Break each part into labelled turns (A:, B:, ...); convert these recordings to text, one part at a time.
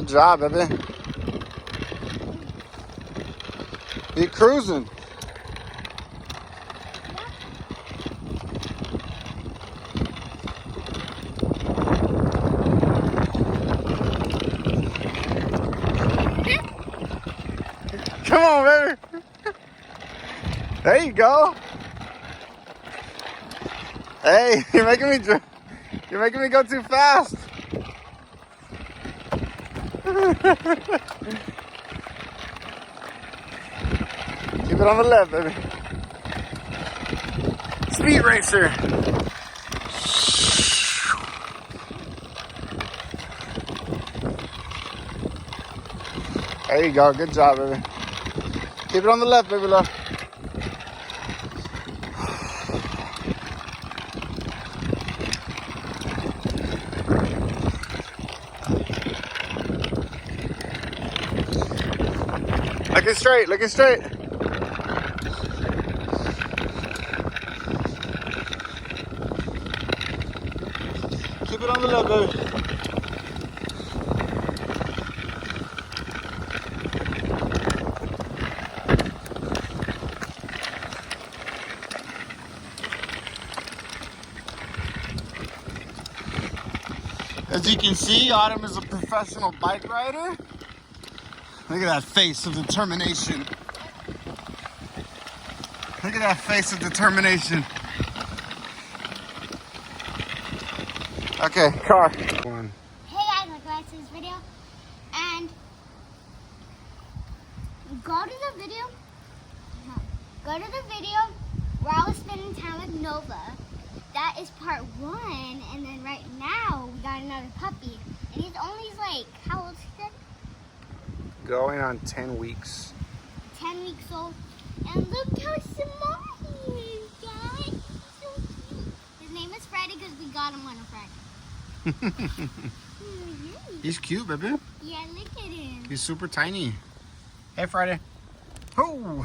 A: Good job, baby. You're cruising. Come on, baby. There you go. Hey, you're making me go too fast. Keep it on the left, baby. Speed racer. There you go. Good job, baby. Keep it on the left, baby love. Looking straight, looking straight. Keep it on the left, baby. As you can see, Autumn is a professional bike rider. Look at that face of determination. Look at that face of determination. Okay, car.
B: Hey guys, welcome back to this video. And go to the video where I was spending time with Nova. That is part 1, and then right now we got another puppy. And he's only like, how old is he?
A: Going on 10 weeks.
B: 10 weeks old. And look how small he is, guys. He's so cute. His name is Friday because we got him on a Friday.
A: He's cute, baby.
B: Yeah, look at him.
A: He's super tiny. Hey, Friday. Oh!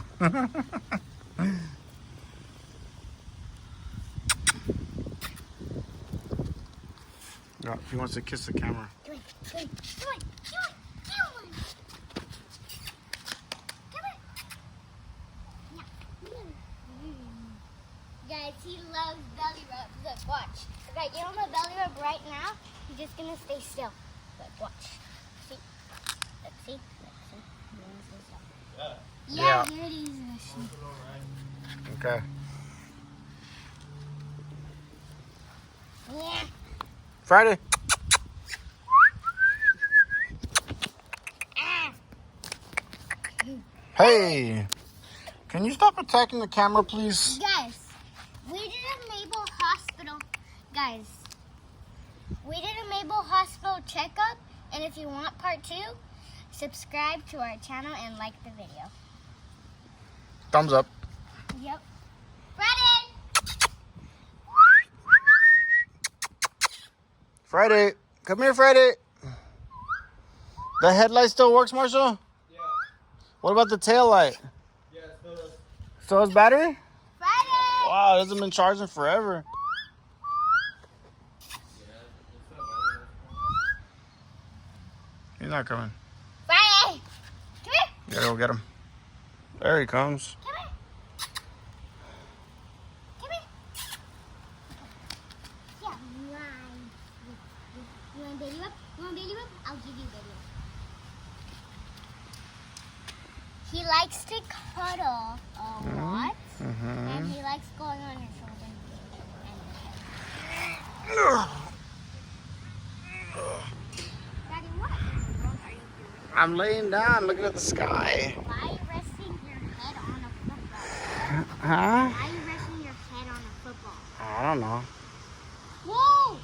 A: Oh, he wants to kiss the camera.
B: Come on, come on, come on, come on. Guys, he loves belly rubs. Look, watch. If I get him a belly rub right now, he's just gonna stay still. Look, watch. See? Look, see? Look, see? He's gonna stay still. Yeah, here it is.
A: Okay.
B: Yeah.
A: Friday. Hey, can you stop attacking the camera, please?
B: Guys, we did a Mabel Hospital. Guys, we did a Mabel Hospital checkup, and if you want part 2, subscribe to our channel and like the video.
A: Thumbs up.
B: Yep. Friday!
A: Friday, come here, Friday. The headlight still works, Marshall?
C: Yeah.
A: What about the tail light?
C: Yeah, it still does.
A: Still has battery?
B: Friday!
A: Wow, it hasn't been charging forever. He's not coming.
B: Friday! Come here!
A: You gotta go get him. There he comes.
B: Come here! Come here! Yeah, mine. You want baby rub? You want baby rub? I'll give you baby rub. He likes to cuddle a lot, and he likes going on your shoulder. Daddy, what are you doing?
A: I'm laying down looking at the sky.
B: Why are you resting your head on a football?
A: Huh?
B: Why are you resting your head on a football?
A: I don't know.
B: Whoa!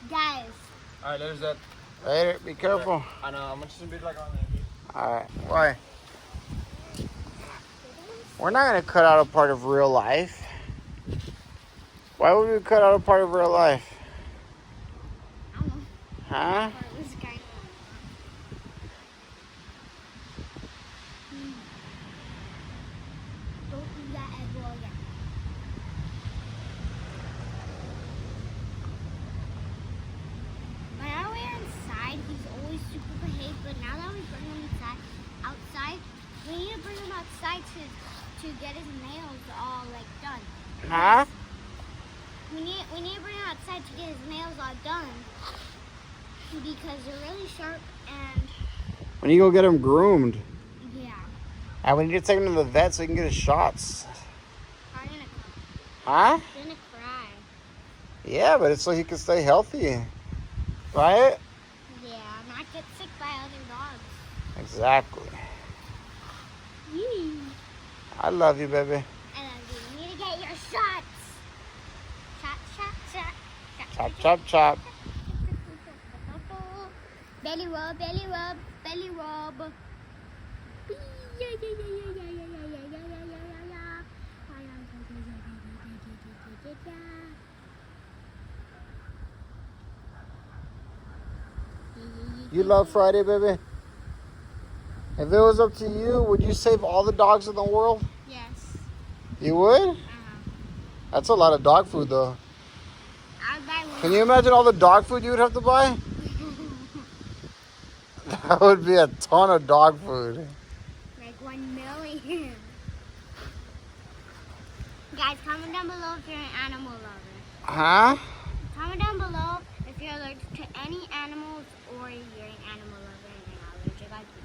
B: Guys,
C: Alright, there's that.
A: Later, be careful.
C: I know, I'm just gonna be like on there.
A: Alright, why? We're not gonna cut out a part of real life. Why would we cut out a part of real life?
B: I don't know.
A: Huh?
B: Part was kind of- Don't do that as well again. to bring him outside to get his nails all like done.
A: Huh?
B: We need to bring him outside to get his nails all done because they're really sharp and
A: When you go get him groomed.
B: yeah.
A: And we need to take him to the vet so he can get his shots.
B: I'm gonna cry.
A: Huh?
B: I'm gonna cry.
A: Yeah, but it's so he can stay healthy. Right?
B: Yeah, not get sick by other dogs.
A: Exactly.
B: Yee.
A: I love you, baby.
B: I love you. You need to get your shots. Shot, shot, shot.
A: Chop, chop, chop.
B: Belly rub, belly rub, belly rub.
A: You love Friday, baby? If it was up to you, would you save all the dogs in the world?
B: Yes.
A: You would? That's a lot of dog food, though.
B: I'll buy one.
A: Can you imagine all the dog food you would have to buy? That would be a ton of dog food.
B: Like 1 million. Guys, comment down below if you're an animal lover.
A: Huh?
B: Comment down below if you're allergic to any animals or you're an animal lover and you're not allergic.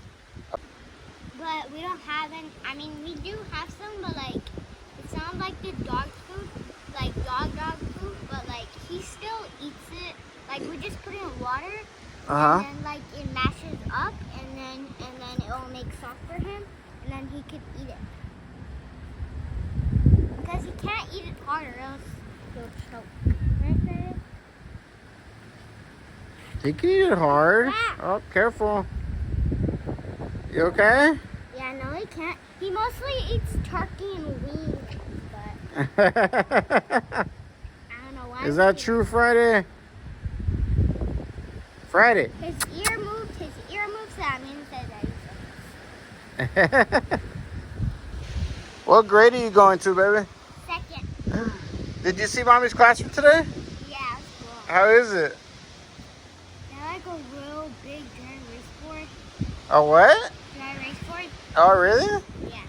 B: But we don't have any. I mean, we do have some, but like, it sounds like the dog food, like dog food, but like he still eats it. Like we just put it in water,
A: Uh-huh.
B: and then like it mashes up, and then it will make sauce for him, and then he could eat it. Because he can't eat it hard or else he'll choke. Right, Fred?
A: He can eat it hard. Oh, careful. You okay?
B: Yeah, no, he can't. He mostly eats turkey and wings, but I don't know why.
A: Is that true, Friday? Friday.
B: His ear moved, that means that he's
A: What grade are you going to, baby?
B: second.
A: Did you see Mommy's classroom today?
B: Yeah, it's cool.
A: How is it?
B: They're like a real big giant race board.
A: A what?
B: Giant race board?
A: Oh, really?
B: Yeah.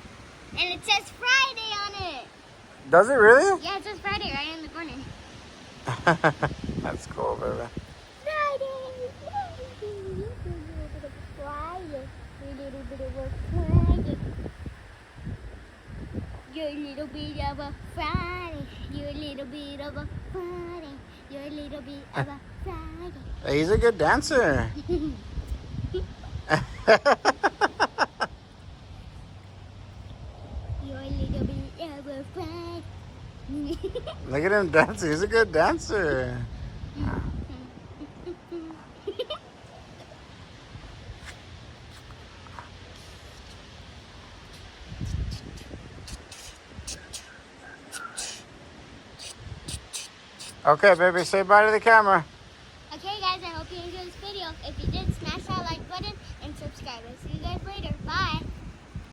B: And it says Friday on it.
A: Does it really?
B: Yeah, it says Friday right in the corner.
A: That's cool, baby.
B: Friday, Friday, a little bit of a Friday. You're a little bit of a Friday. You're a little bit of a Friday. You're a little bit of a Friday.
A: He's a good dancer.
B: You're a little bit of a Friday.
A: Look at him dancing. He's a good dancer. Okay, baby, say bye to the camera.
B: Okay, guys, I hope you enjoyed this video. If you did, smash that like button and subscribe. I'll see you guys later. Bye.